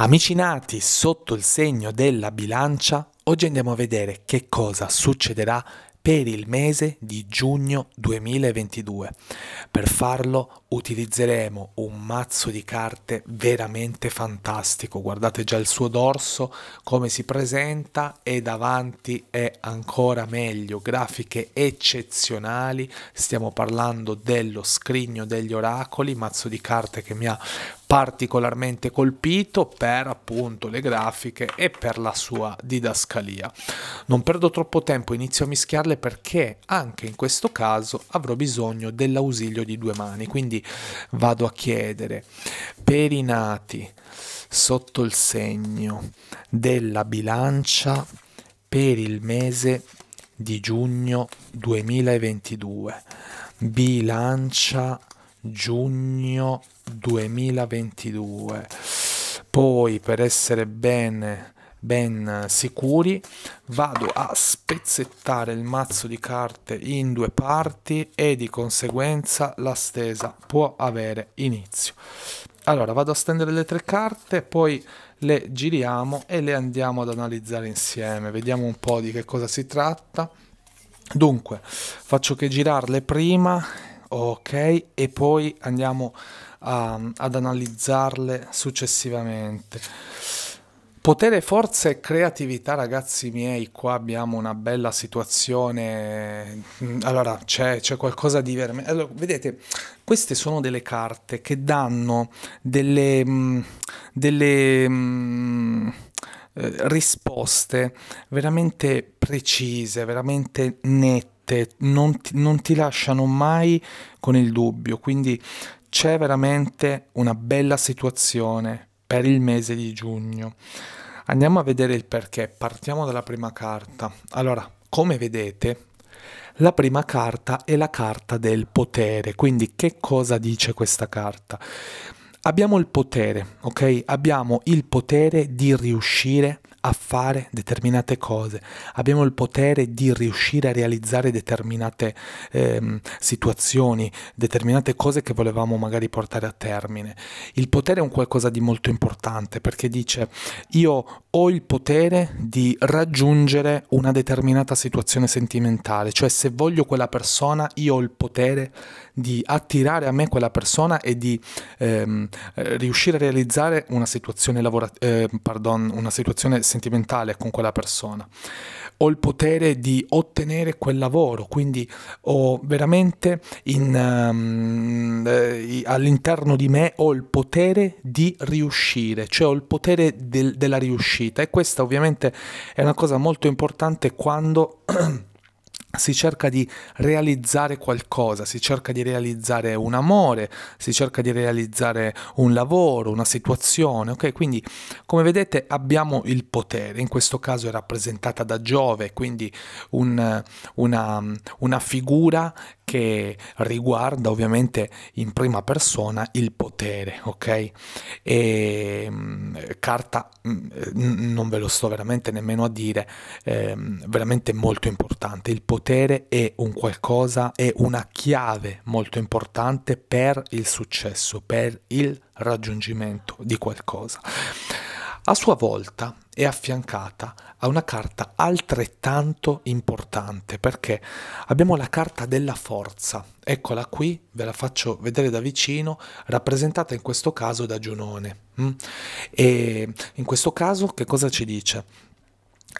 Amici nati sotto il segno della bilancia, oggi andiamo a vedere che cosa succederà per il mese di giugno 2022. Per farlo utilizzeremo un mazzo di carte veramente fantastico. Guardate già il suo dorso, come si presenta, e davanti è ancora meglio. Grafiche eccezionali. Stiamo parlando dello Scrigno degli Oracoli, mazzo di carte che mi ha particolarmente colpito per appunto le grafiche e per la sua didascalia. Non perdo troppo tempo, inizio a mischiarle perché anche in questo caso avrò bisogno dell'ausilio di due mani, quindi vado a chiedere per i nati sotto il segno della bilancia per il mese di giugno 2022. Bilancia giugno 2022. Poi, per essere ben sicuri, vado a spezzettare il mazzo di carte in due parti e di conseguenza la stesa può avere inizio. Allora, vado a stendere le tre carte, poi le giriamo e le andiamo ad analizzare insieme. Vediamo un po' di che cosa si tratta. Dunque, faccio che girarle prima, ok, e poi andiamo ad analizzarle successivamente. Potere, forza e creatività, ragazzi miei, qua abbiamo una bella situazione. Allora, c'è qualcosa di veramente. Allora, vedete, queste sono delle carte che danno delle risposte veramente precise, veramente nette, non ti lasciano mai con il dubbio, quindi c'è veramente una bella situazione per il mese di giugno. Andiamo a vedere il perché, partiamo dalla prima carta. Allora, come vedete, la prima carta è la carta del potere, quindi che cosa dice questa carta? Abbiamo il potere, ok? Abbiamo il potere di riuscire a fare determinate cose, abbiamo il potere di riuscire a realizzare determinate situazioni, determinate cose che volevamo magari portare a termine. Il potere è un qualcosa di molto importante perché dice io ho il potere di raggiungere una determinata situazione sentimentale, cioè se voglio quella persona io ho il potere di attirare a me quella persona e di riuscire a realizzare una situazione una situazione sentimentale con quella persona. Ho il potere di ottenere quel lavoro, quindi ho veramente all'interno di me ho il potere di riuscire, cioè ho il potere della riuscita, e questa ovviamente è una cosa molto importante quando si cerca di realizzare qualcosa, si cerca di realizzare un amore, si cerca di realizzare un lavoro, una situazione, ok? Quindi, come vedete, abbiamo il potere, in questo caso è rappresentata da Giove, quindi una figura che riguarda ovviamente in prima persona il potere, ok? E carta, non ve lo sto veramente nemmeno a dire, veramente molto importante. Il potere è un qualcosa, è una chiave molto importante per il successo, per il raggiungimento di qualcosa. A sua volta è affiancata a una carta altrettanto importante perché abbiamo la carta della forza. Eccola qui, ve la faccio vedere da vicino, rappresentata in questo caso da Giunone. E in questo caso che cosa ci dice?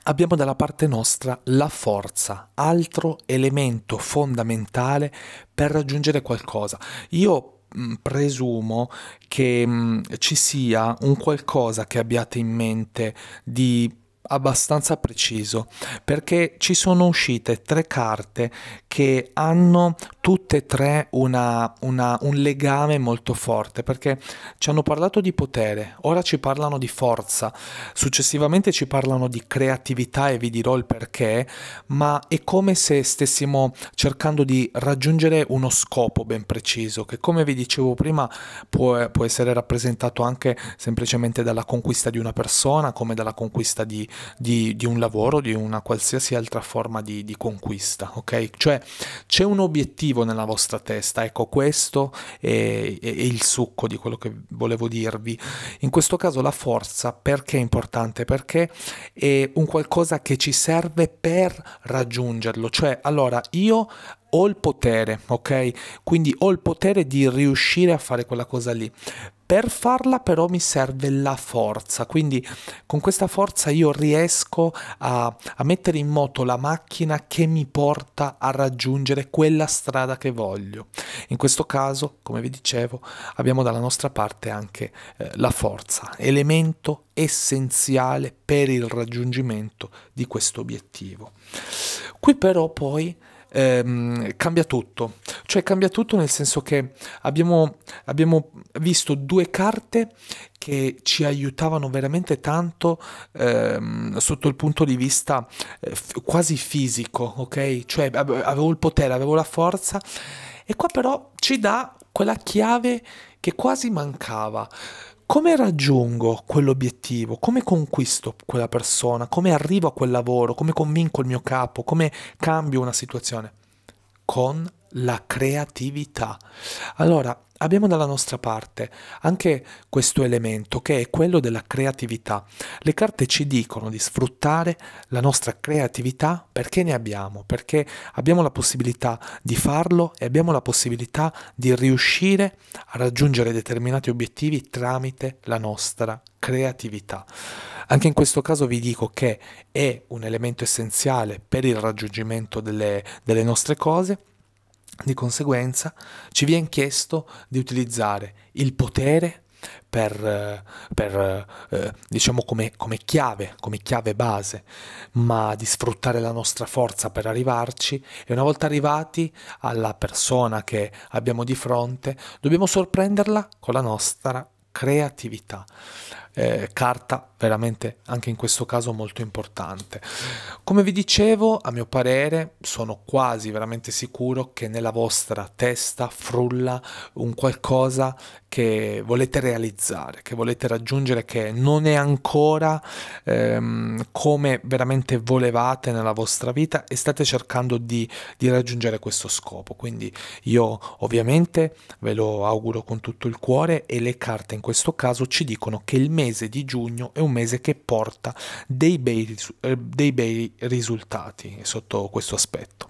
Abbiamo dalla parte nostra la forza, altro elemento fondamentale per raggiungere qualcosa. Io presumo che ci sia un qualcosa che abbiate in mente di abbastanza preciso, perché ci sono uscite tre carte che hanno tutte e tre un legame molto forte, perché ci hanno parlato di potere, ora ci parlano di forza, successivamente ci parlano di creatività e vi dirò il perché, ma è come se stessimo cercando di raggiungere uno scopo ben preciso, che come vi dicevo prima può essere rappresentato anche semplicemente dalla conquista di una persona, come dalla conquista di un lavoro, di una qualsiasi altra forma di conquista, ok? Cioè cioè c'è un obiettivo nella vostra testa, ecco questo è il succo di quello che volevo dirvi. In questo caso la forza perché è importante? Perché è un qualcosa che ci serve per raggiungerlo, cioè allora io ho il potere, ok? Quindi ho il potere di riuscire a fare quella cosa lì. Per farla però mi serve la forza, quindi con questa forza io riesco a mettere in moto la macchina che mi porta a raggiungere quella strada che voglio. In questo caso, come vi dicevo, abbiamo dalla nostra parte anche la forza, elemento essenziale per il raggiungimento di questo obiettivo. Qui però poi cambia tutto, cioè cambia tutto nel senso che abbiamo visto due carte che ci aiutavano veramente tanto sotto il punto di vista quasi fisico, ok? Cioè avevo il potere, avevo la forza e qua però ci dà quella chiave che quasi mancava. Come raggiungo quell'obiettivo? Come conquisto quella persona? Come arrivo a quel lavoro? Come convinco il mio capo? Come cambio una situazione? Con la creatività. Allora, abbiamo dalla nostra parte anche questo elemento che è quello della creatività. Le carte ci dicono di sfruttare la nostra creatività perché ne abbiamo, perché abbiamo la possibilità di farlo e abbiamo la possibilità di riuscire a raggiungere determinati obiettivi tramite la nostra creatività. Anche in questo caso vi dico che è un elemento essenziale per il raggiungimento delle nostre cose. Di conseguenza ci viene chiesto di utilizzare il potere diciamo come chiave base, ma di sfruttare la nostra forza per arrivarci e una volta arrivati alla persona che abbiamo di fronte, dobbiamo sorprenderla con la nostra creatività. Carta veramente anche in questo caso molto importante. Come vi dicevo, a mio parere sono quasi veramente sicuro che nella vostra testa frulla un qualcosa che volete realizzare, che volete raggiungere, che non è ancora come veramente volevate nella vostra vita e state cercando di raggiungere questo scopo. Quindi io ovviamente ve lo auguro con tutto il cuore e le carte in questo caso ci dicono che il mese di giugno è un mese che porta dei bei risultati sotto questo aspetto.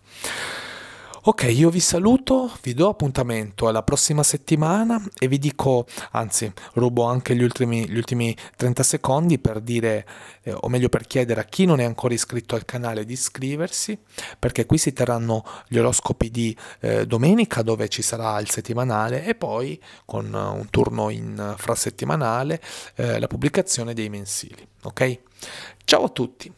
Ok, io vi saluto, vi do appuntamento alla prossima settimana e vi dico, anzi, rubo anche gli ultimi 30 secondi per dire, o meglio per chiedere a chi non è ancora iscritto al canale di iscriversi, perché qui si terranno gli oroscopi di domenica dove ci sarà il settimanale e poi con un turno infrasettimanale la pubblicazione dei mensili, ok? Ciao a tutti!